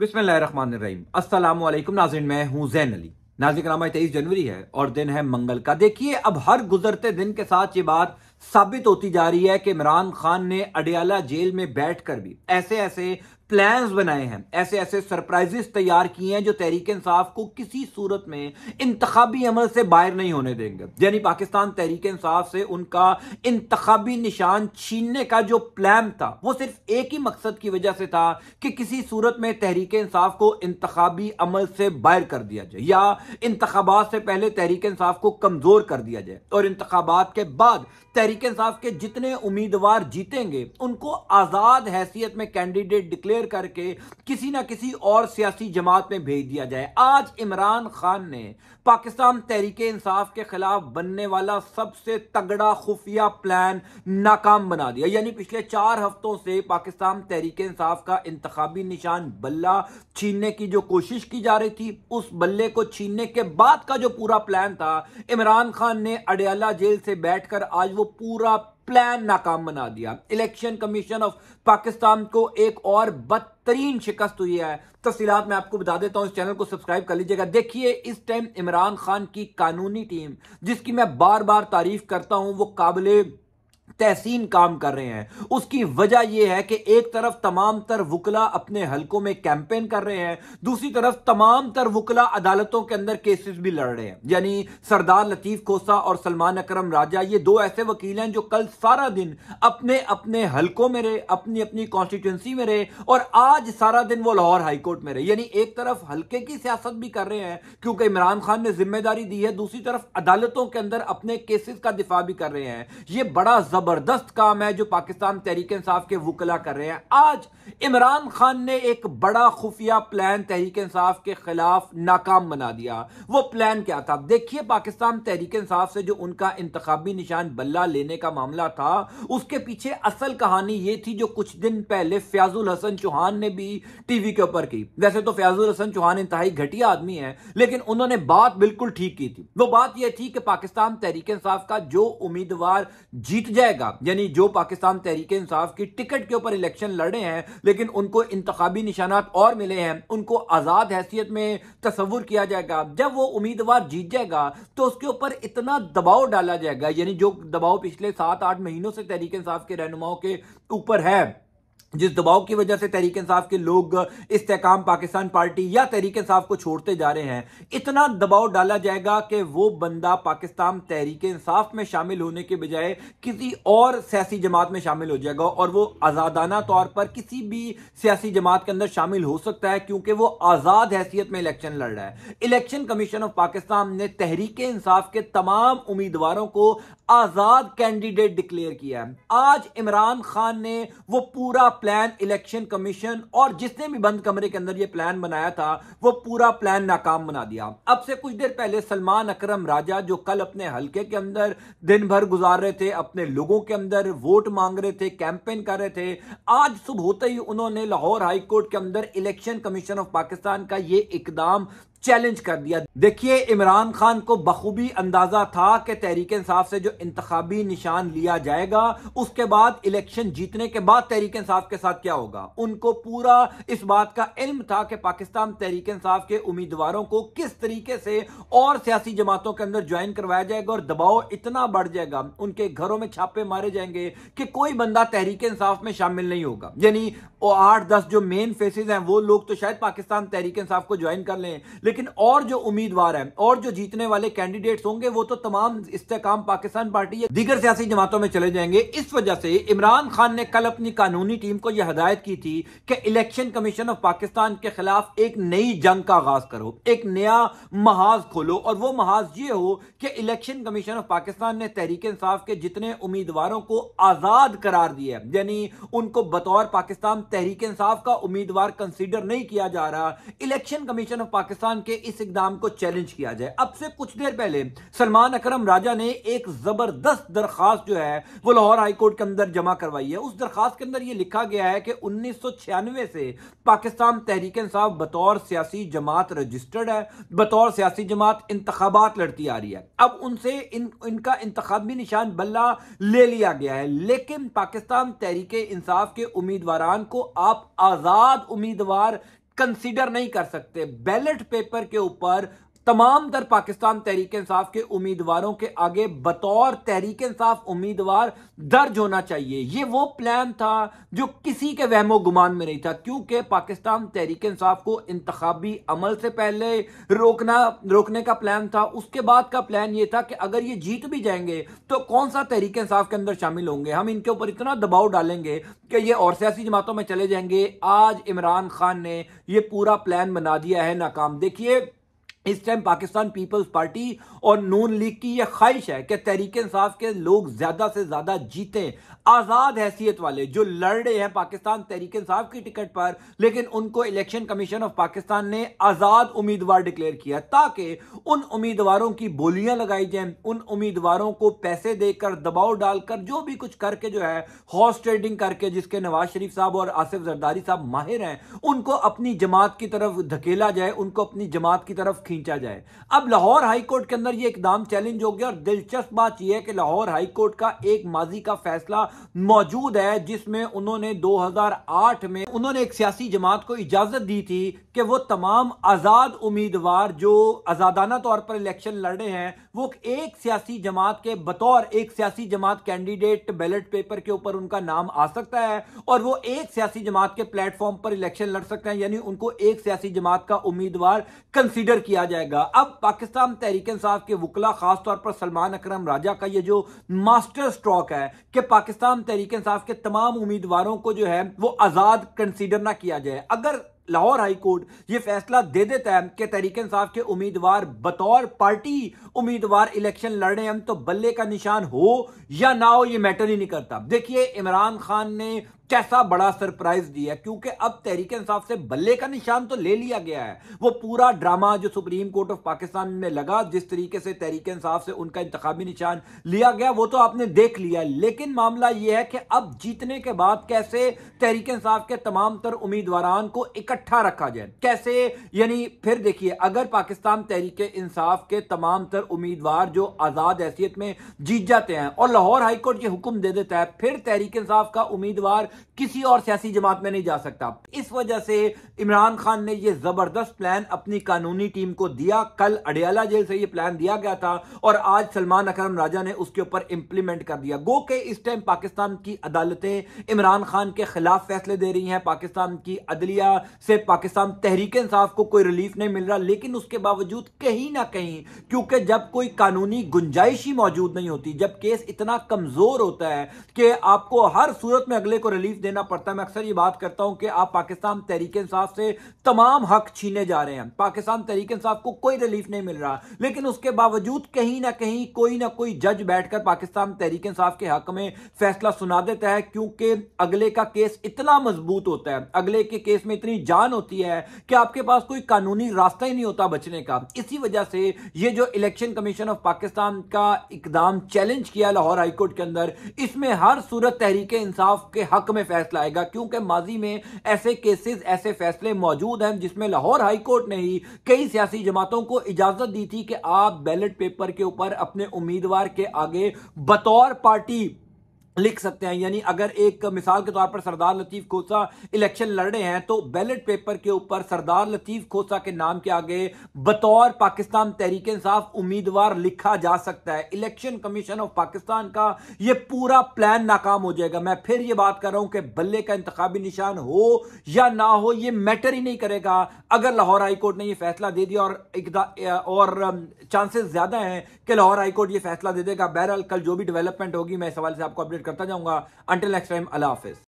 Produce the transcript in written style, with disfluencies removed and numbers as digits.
बिस्मिल्लाहिर्रहमानिर्रहीम। अस्सलामुअलैकुम नाज़रीन, मैं हूं जैन अली। नाज़रीन, करामा 23 जनवरी है और दिन है मंगल का। देखिए, अब हर गुजरते दिन के साथ ये बात साबित होती जा रही है कि इमरान खान ने अडयाला जेल में बैठकर भी ऐसे ऐसे प्लान्स बनाए हैं, ऐसे ऐसे सरप्राइजेस तैयार किए हैं जो तहरीक इंसाफ को किसी सूरत में इंतखाबी अमल से बाहर नहीं होने देंगे। यानी पाकिस्तान तहरीक इंसाफ से उनका इंतखाबी निशान छीनने का जो प्लान था वो सिर्फ एक ही मकसद की वजह से था कि किसी सूरत में तहरीक इंसाफ को इंतखाबी अमल से बाहर कर दिया जाए या इंतखाबात से पहले तहरीक इंसाफ को कमजोर कर दिया जाए और इंतखाबात के बाद तहरीक इंसाफ के जितने उम्मीदवार जीतेंगे उनको आजाद हैसियत में कैंडिडेट डिक्लेयर करके किसी ना किसी और सियासी जमात में भेज दिया जाए। आज इमरान खान ने पाकिस्तान तहरीक इंसाफ के खिलाफ बनने वाला सबसे तगड़ा खुफिया प्लान नाकाम बना दिया। यानी पिछले 4 हफ्तों से पाकिस्तान तहरीक इंसाफ का इंतखाबी निशान बल्ला छीनने की जो कोशिश की जा रही थी, उस बल्ले को छीनने के बाद का जो पूरा प्लान था, इमरान खान ने अडयाला जेल से बैठकर आज वो पूरा प्लान नाकाम बना दिया। इलेक्शन कमीशन ऑफ पाकिस्तान को एक और बदतरीन शिकस्त हुई है। तफसीलात मैं आपको बता देता हूं, इस चैनल को सब्सक्राइब कर लीजिएगा। देखिए, इस टाइम इमरान खान की कानूनी टीम, जिसकी मैं बार बार तारीफ करता हूं, वो काबिले तहसीन काम कर रहे हैं। उसकी वजह यह है कि एक तरफ तमाम तर वुकला अपने हलकों में कैंपेन कर रहे हैं, दूसरी तरफ तमाम तर वुकला अदालतों के अंदर केसेस भी लड़ रहे हैं। यानी सरदार लतीफ खोसा और सलमान अकरम राजा, ये दो ऐसे वकील हैं जो कल सारा दिन अपने अपने हलकों में रहे, अपनी अपनी कॉन्स्टिट्यूंसी में रहे और आज सारा दिन वो लाहौर हाईकोर्ट में रहे। यानी एक तरफ हल्के की सियासत भी कर रहे हैं क्योंकि इमरान खान ने जिम्मेदारी दी है, दूसरी तरफ अदालतों के अंदर अपने केसेस का दिफा भी कर रहे हैं। यह बड़ा जबरदस्त काम है जो पाकिस्तान तहरीक इंसाफ के वुकला कर रहे हैं। आज इमरान खान ने एक बड़ा खुफिया प्लान तहरीक इंसाफ के खिलाफ नाकाम बना दिया। वो प्लान क्या था? देखिए, पाकिस्तान तहरीक इंसाफ से जो उनका इंतखाबी निशान बल्ला लेने का मामला था, उसके पीछे असल कहानी ये थी जो कुछ दिन पहले फयाजुल हसन चौहान ने भी टीवी के ऊपर की। वैसे तो फयाजुल हसन चौहान इंतहाई घटिया आदमी है, लेकिन उन्होंने बात बिल्कुल ठीक की थी। वो बात यह थी कि पाकिस्तान तहरीक इंसाफ का जो उम्मीदवार जीत जाएगा, यानी जो पाकिस्तान तहरीक इंसाफ की टिकट के ऊपर इलेक्शन लड़े हैं लेकिन उनको इंतखाबी निशानात और मिले हैं, उनको आजाद हैसियत में तस्वुर किया जाएगा। जब वो उम्मीदवार जीत जाएगा तो उसके ऊपर इतना दबाव डाला जाएगा, यानी जो दबाव पिछले 7-8 महीनों से तहरीक इंसाफ के रहनुमाओं के ऊपर है, जिस दबाव की वजह से तहरीक इंसाफ के लोग इस्तेकाम पाकिस्तान पार्टी या तहरीक इंसाफ को छोड़ते जा रहे हैं, इतना दबाव डाला जाएगा कि वो बंदा पाकिस्तान तहरीक इंसाफ में शामिल होने के बजाय किसी और सियासी जमात में शामिल हो जाएगा और वो आज़ादाना तौर पर किसी भी सियासी जमात के अंदर शामिल हो सकता है क्योंकि वो आज़ाद हैसियत में इलेक्शन लड़ रहा है। इलेक्शन कमीशन ऑफ पाकिस्तान ने तहरीक इंसाफ के तमाम उम्मीदवारों को आज़ाद कैंडिडेट डिक्लेयर किया है। आज इमरान खान ने वो पूरा प्लान, इलेक्शन कमीशन और जिसने भी बंद कमरे के अंदर ये प्लान बनाया था, वो पूरा प्लान नाकाम बना दिया। अब से कुछ देर पहले सलमान अकरम राजा, जो कल अपने हलके के अंदर दिन भर गुजार रहे थे, अपने लोगों के अंदर वोट मांग रहे थे, कैंपेन कर रहे थे, आज सुबह होते ही उन्होंने लाहौर हाईकोर्ट के अंदर इलेक्शन कमीशन ऑफ पाकिस्तान का ये इकदाम चैलेंज कर दिया। देखिए, इमरान खान को बखूबी अंदाजा था कि तहरीक इंसाफ से जो इंतखाबी निशान लिया जाएगा, उसके बाद इलेक्शन जीतने के बाद तहरीक इंसाफ के साथ क्या होगा। उनको पूरा इस बात का इल्म था कि पाकिस्तान तहरीक इंसाफ के उम्मीदवारों को किस तरीके से और सियासी जमातों के अंदर ज्वाइन करवाया जाएगा और दबाव इतना बढ़ जाएगा, उनके घरों में छापे मारे जाएंगे कि कोई बंदा तहरीक इंसाफ में शामिल नहीं होगा। यानी 8-10 जो मेन फेसेस हैं वो लोग तो शायद पाकिस्तान तहरीक इंसाफ को ज्वाइन कर लें, लेकिन और जो उम्मीदवार हैं और जो जीतने वाले कैंडिडेट्स होंगे वो तो तमाम इस्तेकाम पाकिस्तान पार्टी या दीगर सियासी जमातों में चले जाएंगे। इस वजह से इमरान खान ने कल अपनी कानूनी टीम को यह हदायत की थी कि इलेक्शन कमीशन ऑफ पाकिस्तान के खिलाफ एक नई जंग का आगाज करो, एक नया महाज खोलो और वो महाज ये हो कि इलेक्शन कमीशन ऑफ पाकिस्तान ने तहरीक इंसाफ के जितने उम्मीदवारों को आजाद करार दिया, यानी उनको बतौर पाकिस्तान तहरीक इंसाफ का उम्मीदवार कंसीडर नहीं किया जा रहा, इलेक्शन कमीशन ऑफ पाकिस्तान के इस इकदाम को चैलेंज किया जाए। अब से कुछ देर पहले सलमान अकरम राजा ने एक जबरदस्त दरखास्त जो है वो लाहौर हाईकोर्ट के अंदर जमा करवाई है। उस दरखास्त के अंदर यह लिखा गया है कि 1996 से पाकिस्तान तहरीक इंसाफ बतौर सियासी जमात रजिस्टर्ड है, बतौर सियासी जमात इंतखाबात लड़ती आ रही है। अब उनसे इनका इंतखाबी निशान बल्ला ले लिया गया है, लेकिन पाकिस्तान तहरीक इंसाफ के उम्मीदवारान को आप आजाद उम्मीदवार कंसीडर नहीं कर सकते। बैलेट पेपर के ऊपर तमाम तर पाकिस्तान तहरीक इंसाफ के उम्मीदवारों के आगे बतौर तहरीक इंसाफ उम्मीदवार दर्ज होना चाहिए। ये वो प्लान था जो किसी के वहमो गुमान में नहीं था, क्योंकि पाकिस्तान तहरीक इंसाफ को इंतखाबी अमल से पहले रोकने का प्लान था। उसके बाद का प्लान ये था कि अगर ये जीत भी जाएंगे तो कौन सा तहरीक इंसाफ के अंदर शामिल होंगे, हम इनके ऊपर इतना दबाव डालेंगे कि ये और सियासी जमातों में चले जाएंगे। आज इमरान खान ने ये पूरा प्लान बना दिया है नाकाम। देखिए, इस टाइम पाकिस्तान पीपल्स पार्टी और नून लीग की यह ख्वाहिश है कि तहरीक इंसाफ के लोग ज्यादा से ज्यादा जीतें, आजाद हैसियत वाले जो लड़ रहे हैं पाकिस्तान तहरीक इंसाफ की टिकट पर, लेकिन उनको इलेक्शन कमीशन ऑफ पाकिस्तान ने आजाद उम्मीदवार डिक्लेयर किया ताकि उन उम्मीदवारों की बोलियां लगाई जाए, उन उम्मीदवारों को पैसे देकर दबाव डालकर जो भी कुछ करके जो है हॉर्स ट्रेडिंग करके, जिसके नवाज शरीफ साहब और आसिफ जरदारी साहब माहिर हैं, उनको अपनी जमात की तरफ धकेला जाए, उनको अपनी जमात की तरफ खींचा जाए। अब लाहौर हाई कोर्ट के अंदर यह इकदाम चैलेंज हो गया और दिलचस्प बात यह है कि लाहौर हाई कोर्ट का एक माजी का फैसला मौजूद है जिसमें उन्होंने 2008 में उन्होंने एक सियासी जमात को इजाजत दी थी कि वो तमाम आजाद उम्मीदवार जो आजादाना तौर पर इलेक्शन लड़ रहे हैं वो एक सियासी जमात के बतौर एक सियासी जमात कैंडिडेट बैलेट पेपर के ऊपर उनका नाम आ सकता है और वो एक सियासी जमात के प्लेटफॉर्म पर इलेक्शन लड़ सकते हैं, यानी उनको एक सियासी जमात का उम्मीदवार कंसीडर किया जाएगा। अब पाकिस्तान तहरीक इंसाफ के वकला, खासतौर पर सलमान अकरम राजा का ये जो मास्टर स्ट्रोक है कि पाकिस्तान तहरीक इंसाफ के तमाम उम्मीदवारों को जो है वो आजाद कंसीडर ना किया जाए। अगर लाहौर हाई कोर्ट ये फैसला दे देता है कि तहरीक इंसाफ के उम्मीदवार बतौर पार्टी उम्मीदवार इलेक्शन लड़ रहे हैं, तो बल्ले का निशान हो या ना हो ये मैटर ही नहीं करता। देखिए, इमरान खान ने कैसा बड़ा सरप्राइज दिया, क्योंकि अब तहरीक इंसाफ से बल्ले का निशान तो ले लिया गया है। वो पूरा ड्रामा जो सुप्रीम कोर्ट ऑफ पाकिस्तान में लगा, जिस तरीके से तहरीक इंसाफ से उनका इंतखाबी निशान लिया गया, वो तो आपने देख लिया। लेकिन मामला यह है कि अब जीतने के बाद कैसे तहरीक इंसाफ के तमाम तर उम्मीदवारान को इकट्ठा रखा जाए, कैसे, यानी फिर देखिए, अगर पाकिस्तान तहरीक इंसाफ के तमाम तर उम्मीदवार जो आजाद हैसियत में जीत जाते हैं और लाहौर हाई कोर्ट ये हुक्म दे देता है, फिर तहरीक इंसाफ का उम्मीदवार किसी और सियासी जमात में नहीं जा सकता। इस वजह से इमरान खान ने यह जबरदस्त प्लान अपनी कानूनी टीम को दिया। कल अडियाला जेल से यह प्लान दिया गया था और आज सलमान अकरम राजा ने उसके ऊपर इंप्लीमेंट कर दिया। गो के इस टाइम पाकिस्तान की अदालतें इमरान खान के खिलाफ फैसले दे रही हैं, पाकिस्तान की अदलिया से पाकिस्तान तहरीक इंसाफ को कोई रिलीफ नहीं मिल रहा, लेकिन उसके बावजूद कहीं ना कहीं, क्योंकि जब कोई कानूनी गुंजाइश ही मौजूद नहीं होती, जब केस इतना कमजोर होता है कि आपको हर सूरत में अगले को रिलीफ देना पड़ता है। मैं अक्सर ये बात करता हूं कि आप पाकिस्तान तहरीक इंसाफ से तमाम हक छीने जा रहे हैं, पाकिस्तान तहरीक इंसाफ को कोई रिलीफ नहीं मिल रहा, लेकिन उसके बावजूद कहीं ना कहीं कोई ना कोई जज बैठकर पाकिस्तान तहरीक इंसाफ के हक में फैसला सुना देता है, क्योंकि अगले का केस इतना मजबूत होता है, अगले के केस में इतनी जान होती है कि आपके पास कोई कानूनी रास्ता ही नहीं होता बचने का। इसी वजह से ये जो इलेक्शन कमीशन ऑफ पाकिस्तान का इकदाम चैलेंज किया लाहौर हाईकोर्ट के अंदर, इसमें हर सूरत तहरीक इंसाफ के हक में फैसला आएगा, क्योंकि माजी में ऐसे केसेस, ऐसे फैसले मौजूद हैं जिसमें लाहौर हाई कोर्ट ने ही कई सियासी जमातों को इजाजत दी थी कि आप बैलेट पेपर के ऊपर अपने उम्मीदवार के आगे बतौर पार्टी लिख सकते हैं। यानी अगर एक मिसाल के तौर पर सरदार लतीफ खोसा इलेक्शन लड़ रहे हैं तो बैलेट पेपर के ऊपर सरदार लतीफ खोसा के नाम के आगे बतौर पाकिस्तान तहरीक इंसाफ उम्मीदवार लिखा जा सकता है। इलेक्शन कमीशन ऑफ पाकिस्तान का यह पूरा प्लान नाकाम हो जाएगा। मैं फिर यह बात कर रहा हूं कि बल्ले का इंतखाबी निशान हो या ना हो यह मैटर ही नहीं करेगा अगर लाहौर हाई कोर्ट ने यह फैसला दे दिया, और चांसेस ज्यादा हैं कि लाहौर हाई कोर्ट यह फैसला दे देगा। बहरहाल कल जो भी डेवलपमेंट होगी मैं इस हवाले से आपको अपडेट करता जाऊंगा। अंटिल नेक्स्ट टाइम, अल्लाह हाफिज।